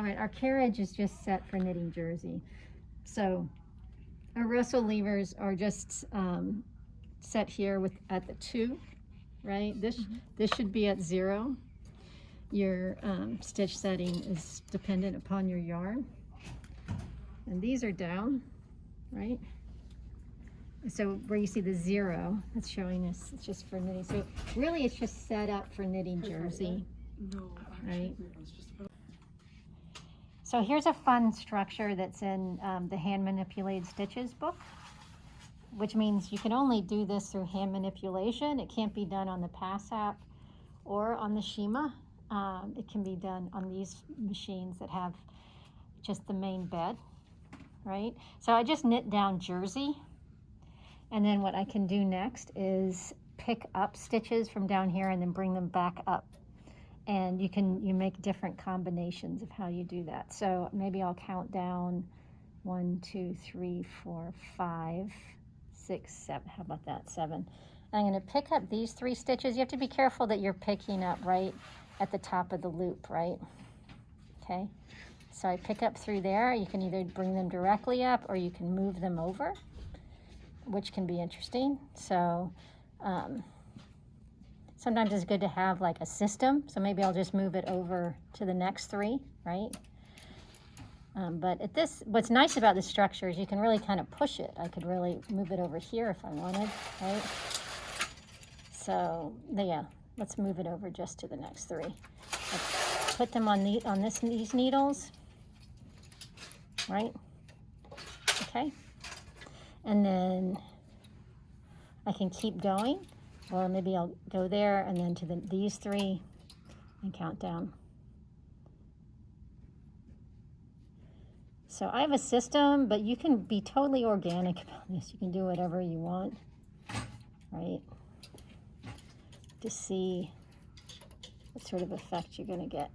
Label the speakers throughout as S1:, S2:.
S1: right, our carriage is just set for knitting jersey. So our Russell levers are just set here with at the 2, right? This should be at 0. Your stitch setting is dependent upon your yarn. And these are down, right? So where you see the 0, that's showing us it's just for knitting. So really it's just set up for knitting jersey, right? So here's a fun structure that's in the Hand Manipulated Stitches book, which means you can only do this through hand manipulation. It can't be done on the PASAP or on the Shima. It can be done on these machines that have just the main bed, right? So I just knit down jersey, and then what I can do next is pick up stitches from down here and then bring them back up. And you make different combinations of how you do that. So maybe I'll count down 1, 2, 3, 4, 5, 6, 7. How about that? 7. I'm going to pick up these 3 stitches. You have to be careful that you're picking up right at the top of the loop, right? Okay. So I pick up through there. You can either bring them directly up or you can move them over, which can be interesting. So sometimes it's good to have like a system. So maybe I'll just move it over to the next 3, right? But at this, what's nice about this structure is you can really kind of push it. I could really move it over here if I wanted, right? So yeah, let's move it over just to the next 3. Let's put them on these needles, right? Okay. And then I can keep going. Or maybe I'll go there and then to these 3 and count down. So I have a system, but you can be totally organic about this. You can do whatever you want, right? To see what sort of effect you're going to get.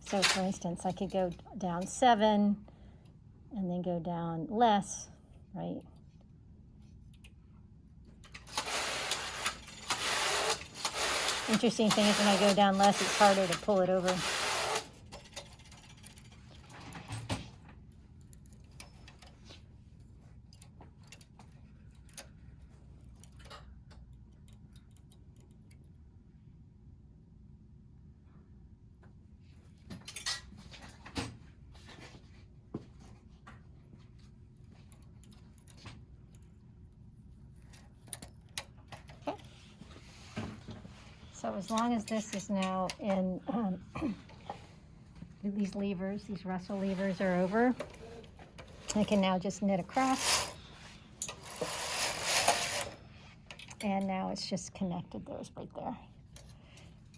S1: So for instance, I could go down 7 and then go down less, right? Interesting thing is when I go down less, it's harder to pull it over. So as long as this is now in, these levers, these Russell levers are over, I can now just knit across. And now it's just connected, there's right there.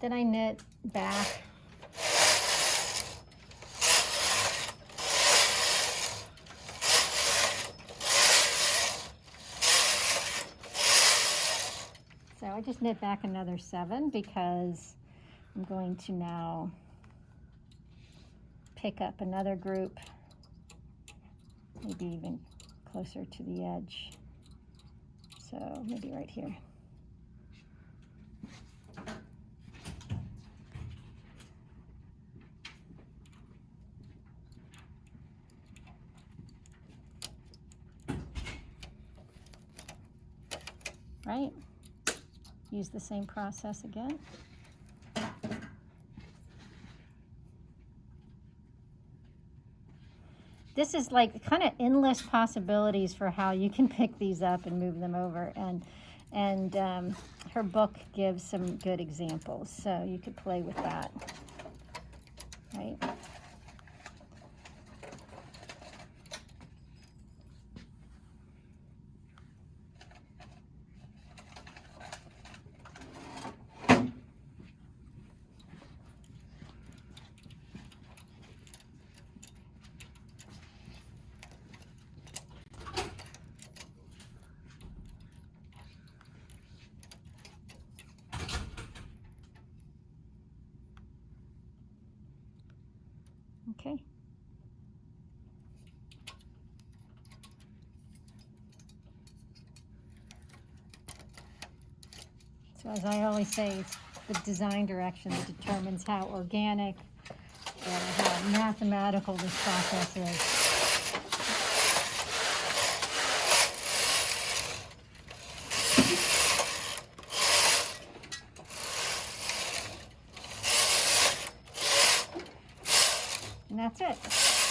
S1: Then I knit back. So I just knit back another 7 because I'm going to now pick up another group, maybe even closer to the edge. So maybe right here. Right? Use the same process again. This is like kind of endless possibilities for how you can pick these up and move them over. And her book gives some good examples, so you could play with that, right? Okay. So as I always say, it's the design direction that determines how organic or how mathematical this process is. And that's it.